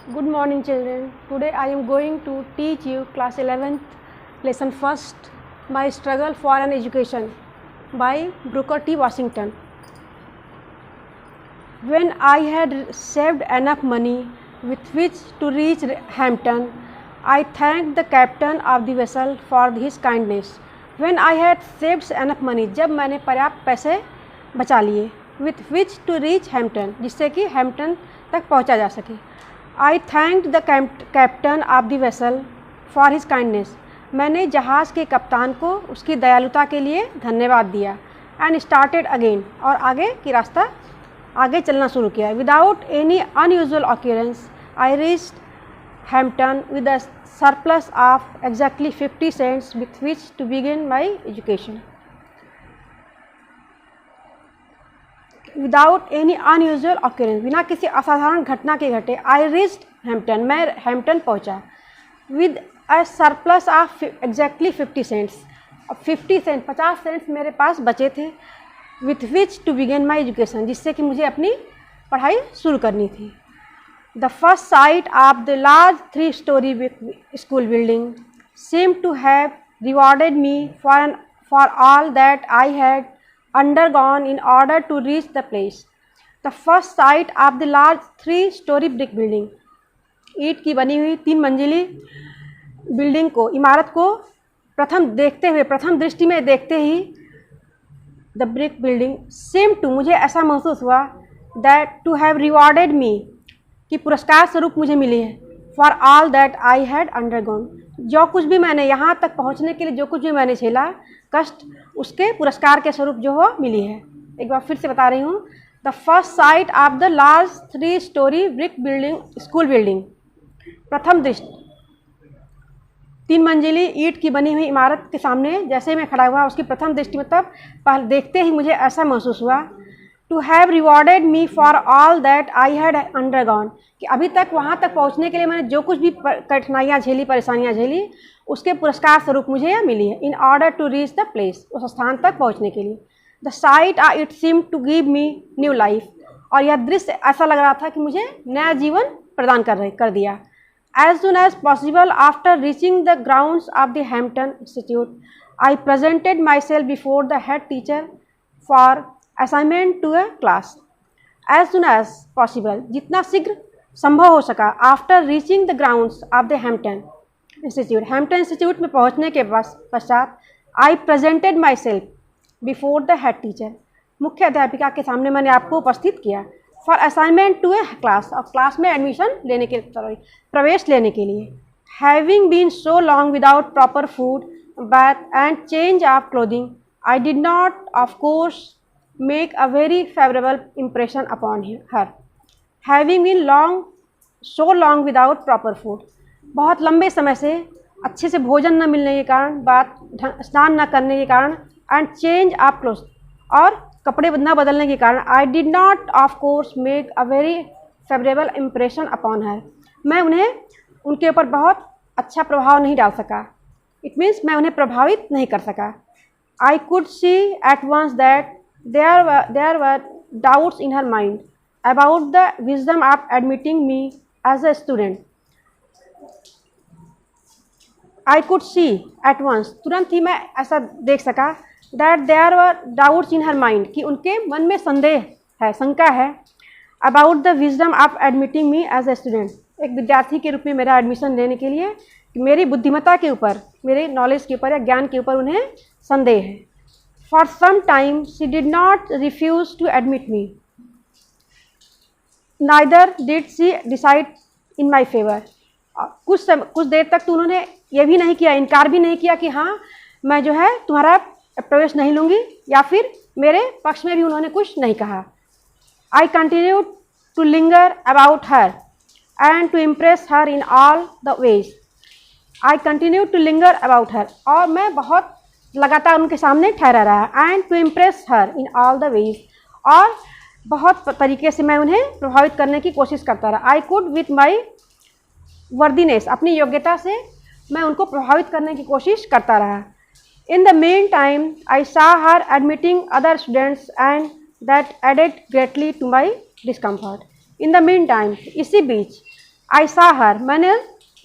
Good morning children. Today I am going to teach you class 11th lesson first, My Struggle for an Education by Booker T. Washington. When I had saved enough money with which to reach Hampton, I thanked the captain of the vessel for his kindness. When I had saved enough money, जब मैंने पर्याप्त पैसे बचा लिए, with which to reach Hampton, जिससे कि Hampton तक पहुंचा जा सके. I thanked the captain of the vessel for his kindness. मैंने जहाज़ के कप्तान को उसकी दयालुता के लिए धन्यवाद दिया. And started again, और आगे की रास्ता आगे चलना शुरू किया. Without any unusual occurrence, I reached Hampton with a surplus of exactly 50 cents with which to begin my education. Without any unusual occurrence, बिना किसी असाधारण घटना के घटे, I reached Hampton, मैं हैम्पटन पहुंचा. With a surplus of exactly 50 cents, 50 cents 50 cents मेरे पास बचे थे. With which to begin my education, जिससे कि मुझे अपनी पढ़ाई शुरू करनी थी. The first sight of the large 3-story school building seemed to have rewarded me for all that I had undergone in order to reach the place. The first sight of the large 3-story brick building, ईंट की बनी हुई 3 मंजिली building को, इमारत को प्रथम दृष्टि में देखते ही, the brick building same to, मुझे ऐसा महसूस हुआ, that to have rewarded me, कि पुरस्कार स्वरूप मुझे मिली है, for all that I had undergone, जो कुछ भी मैंने यहाँ तक पहुँचने के लिए जो कुछ भी मैंने झेला कष्ट, उसके पुरस्कार के स्वरूप जो हो मिली है. एक बार फिर से बता रही हूँ. The first sight of the large 3-story brick building school building, प्रथम दृष्टि 3 मंजिली ईंट की बनी हुई इमारत के सामने जैसे मैं खड़ा हुआ, उसकी प्रथम दृष्टि में तब पहले देखते ही मुझे ऐसा महसूस हुआ, to have rewarded me for all that I had undergone, कि अभी तक वहाँ तक पहुँचने के लिए मैंने जो कुछ भी कठिनाइयाँ झेली, परेशानियाँ झेली, उसके पुरस्कार स्वरूप मुझे यह मिली है. In order to reach the place, उस स्थान तक पहुँचने के लिए. The site it seem to give me new life, और यह दृश्य ऐसा लग रहा था कि मुझे नया जीवन प्रदान कर दिया. As soon as possible after reaching the grounds of the Hampton Institute, I presented myself before the head teacher for assignment to a class. As soon as possible, जितना शीघ्र संभव हो सका, after reaching the grounds of the Hampton Institute, Hampton Institute में पहुँचने के पश्चात, I presented myself before the head teacher, मुख्य अध्यापिका के सामने मैंने आपको उपस्थित किया, for assignment to a class, और क्लास में एडमिशन लेने के प्रवेश लेने के लिए. Having been so long without proper food, bath and change of clothing, I did not of course make a very favorable impression upon her. Having been so long without proper food, बहुत लंबे समय से अच्छे से भोजन न मिलने के कारण, स्नान न करने के कारण, and change of clothes, और कपड़े न बदलने के कारण, I did not of course make a very favourable impression upon her, मैं उनके ऊपर बहुत अच्छा प्रभाव नहीं डाल सका. इट मीन्स मैं उन्हें प्रभावित नहीं कर सका. I could see at once that there were doubts in her mind about the wisdom of admitting me as a student. I could see at once, तुरंत ही मैं ऐसा देख सका, that there were doubts in her mind, कि उनके मन में संदेह है, शंका है, about the wisdom of admitting me as a student, एक विद्यार्थी के रूप में मेरा एडमिशन लेने के लिए मेरी बुद्धिमत्ता के ऊपर, मेरे नॉलेज के ऊपर या ज्ञान के ऊपर उन्हें संदेह है. For some time she did not refuse to admit me, neither did she decide in my favour, कुछ देर तक तो उन्होंने ये भी नहीं किया, इनकार भी नहीं किया कि हाँ मैं जो है तुम्हारा प्रवेश नहीं लूँगी, या फिर मेरे पक्ष में भी उन्होंने कुछ नहीं कहा. I continue to linger about her and to impress her in all the ways. I continue to linger about her, और मैं बहुत लगातार उनके सामने ठहरा रहा, and to impress her in all the ways, और बहुत तरीके से मैं उन्हें प्रभावित करने की कोशिश करता रहा. I could with my worthiness, अपनी योग्यता से मैं उनको प्रभावित करने की कोशिश करता रहा. In the meantime, I saw her admitting other students, and that added greatly to my discomfort. In the meantime, इसी बीच आई सा हर, मैंने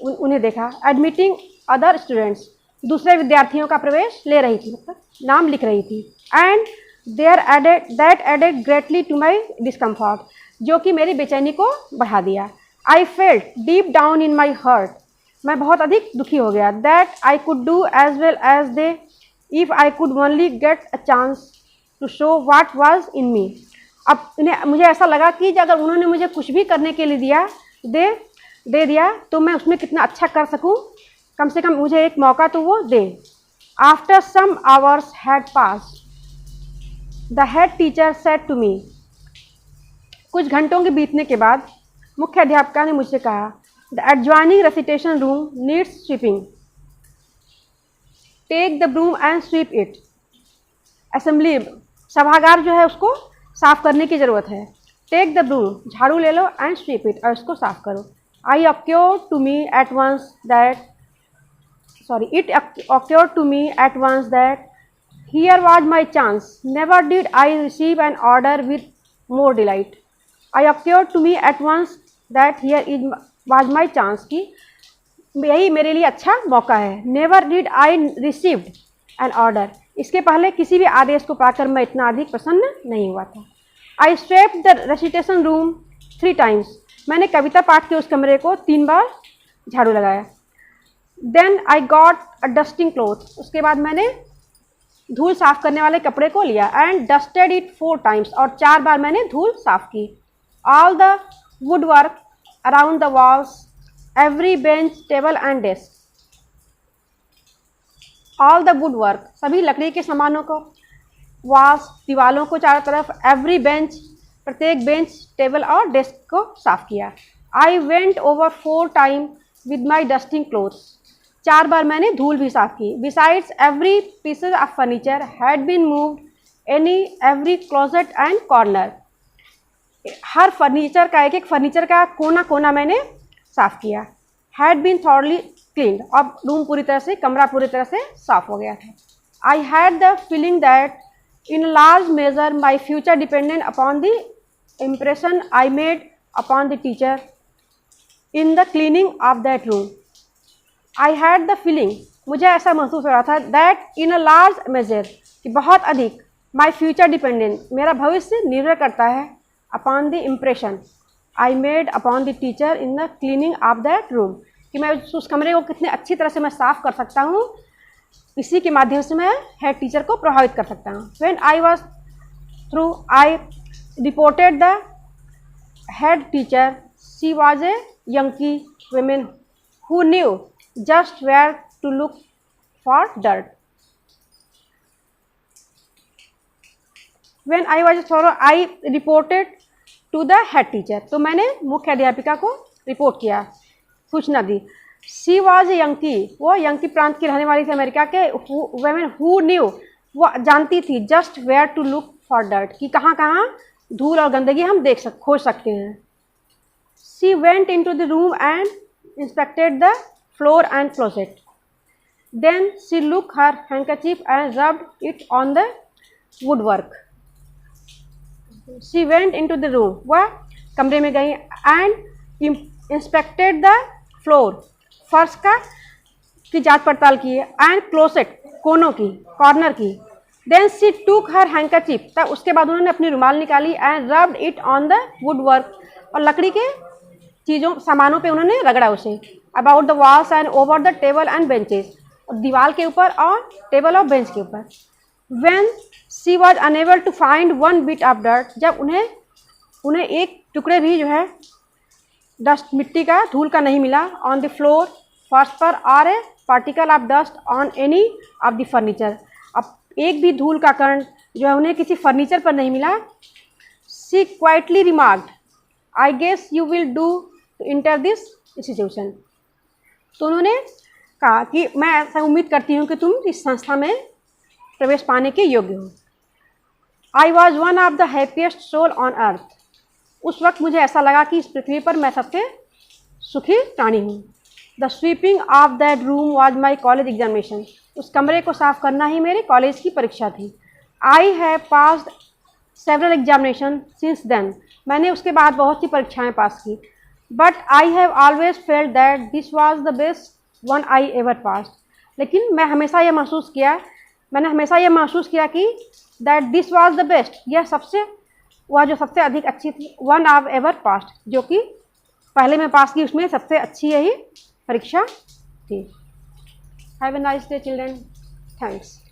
उन्हें देखा। एडमिटिंग अदर स्टूडेंट्स, दूसरे विद्यार्थियों का प्रवेश ले रही थी, मतलब नाम लिख रही थी। And that added greatly to my discomfort, जो कि मेरी बेचैनी को बढ़ा दिया। I felt deep down in my heart, मैं बहुत अधिक दुखी हो गया। That I could do as well as they if I could only get a chance to show what was in me. अब मुझे ऐसा लगा कि अगर उन्होंने मुझे कुछ भी करने के लिए दे दिया तो मैं उसमें कितना अच्छा कर सकूं, कम से कम मुझे एक मौका तो वो दे। After some hours had passed the head teacher said to me, कुछ घंटों के बीतने के बाद मुख्य अध्यापिका ने मुझसे कहा, the adjoining recitation room needs sweeping, take the broom and sweep it. Assembly सभागार जो है उसको साफ करने की ज़रूरत है। टेक द ब्रूम, झाड़ू ले लो, एंड स्वीप इट, और उसको साफ करो। आई occurred to me at once that it occurred to me at once that here was my chance. Never did I receive an order with more delight. I occurred to me at once that was my chance, कि यही मेरे लिए अच्छा मौका है। Never did I received an order, इसके पहले किसी भी आदेश को पाकर मैं इतना अधिक प्रसन्न नहीं हुआ था। I swept the recitation room 3 times, मैंने कविता पाठ के उस कमरे को 3 बार झाड़ू लगाया। Then I got a dusting cloth, उसके बाद मैंने धूल साफ करने वाले कपड़े को लिया। एंड डस्टेड इट 4 टाइम्स, और 4 बार मैंने धूल साफ की। All the wood work around the walls, every bench table and desk, all the wood work, सभी लकड़ी के सामानों को, वॉल्स दीवालों को चारों तरफ, एवरी बेंच प्रत्येक बेंच, टेबल और डेस्क को साफ किया। I went over 4 time with my dusting cloths, 4 बार मैंने धूल भी साफ की। Besides every pieces of furniture had been moved every closet and corner, हर फर्नीचर का एक फर्नीचर का कोना कोना मैंने साफ किया। हैड बीन थॉरली क्लीन्ड, अब रूम पूरी तरह से, कमरा पूरी तरह से साफ हो गया था। I had the feeling that in large measure my future dependent upon the impression I made upon the teacher in the cleaning of that room. I had the feeling, मुझे ऐसा महसूस हो रहा था, that in a large measure, कि बहुत अधिक, my future dependent, मेरा भविष्य निर्भर करता है, upon the impression I made upon the teacher in the cleaning of that room, कि मैं उस कमरे को कितने अच्छी तरह से मैं साफ कर सकता हूँ, इसी के माध्यम से मैं हेड टीचर को प्रभावित कर सकता हूँ। When I was through, I reported the head teacher. She was a young woman who knew just where to look for dirt. When I was thorough, I reported to the head teacher. तो मैंने मुख्य अध्यापिका को report किया, सूचना दी। She was a Yankee, वो Yankee प्रांत की रहने वाली थी, अमेरिका के। women who knew, वो जानती थी, just where to look for dirt, कि कहाँ कहाँ धूल और गंदगी हम खोज सकते हैं। She went into the room and inspected the floor and closet. Then she took her handkerchief and rubbed it on the woodwork. She went into the room, वह कमरे में गई, and inspected the floor, फर्श की जांच पड़ताल की, and closet, कोनों की, कॉर्नर की। Then she took her handkerchief, तब उसके बाद उन्होंने अपनी रुमाल निकाली, and rubbed it on the woodwork, और लकड़ी के सामानों पे उन्होंने रगड़ा उसे। About the walls and over the table and benches, और दीवार के ऊपर और टेबल और बेंच के ऊपर। When she was unable to find one bit of dirt, जब उन्हें एक टुकड़े भी जो है डस्ट, मिट्टी का, धूल का नहीं मिला, on the floor, फर्श पर, और a particle of dust on any of the furniture, अब एक भी धूल का कण जो है उन्हें किसी फर्नीचर पर नहीं मिला। She quietly remarked, I guess you will do to enter this institution. तो उन्होंने कहा कि मैं ऐसा उम्मीद करती हूँ कि तुम इस संस्था में प्रवेश पाने के योग्य हो। I was one of the happiest soul on earth. उस वक्त मुझे ऐसा लगा कि इस पृथ्वी पर मैं सबसे सुखी प्राणी हूँ। The sweeping of that room was my college examination. उस कमरे को साफ करना ही मेरे कॉलेज की परीक्षा थी। I have passed several examinations since then. मैंने उसके बाद बहुत सी परीक्षाएं पास की। But I have always felt that this was the best one I ever pass. लेकिन मैंने हमेशा ये महसूस किया कि that this was the best, वह जो सबसे अधिक अच्छी थी, वन ऑफ एवर पास्ट, जो कि पहले मैं पास की उसमें सबसे अच्छी यही परीक्षा थी। Have a nice day children, thanks.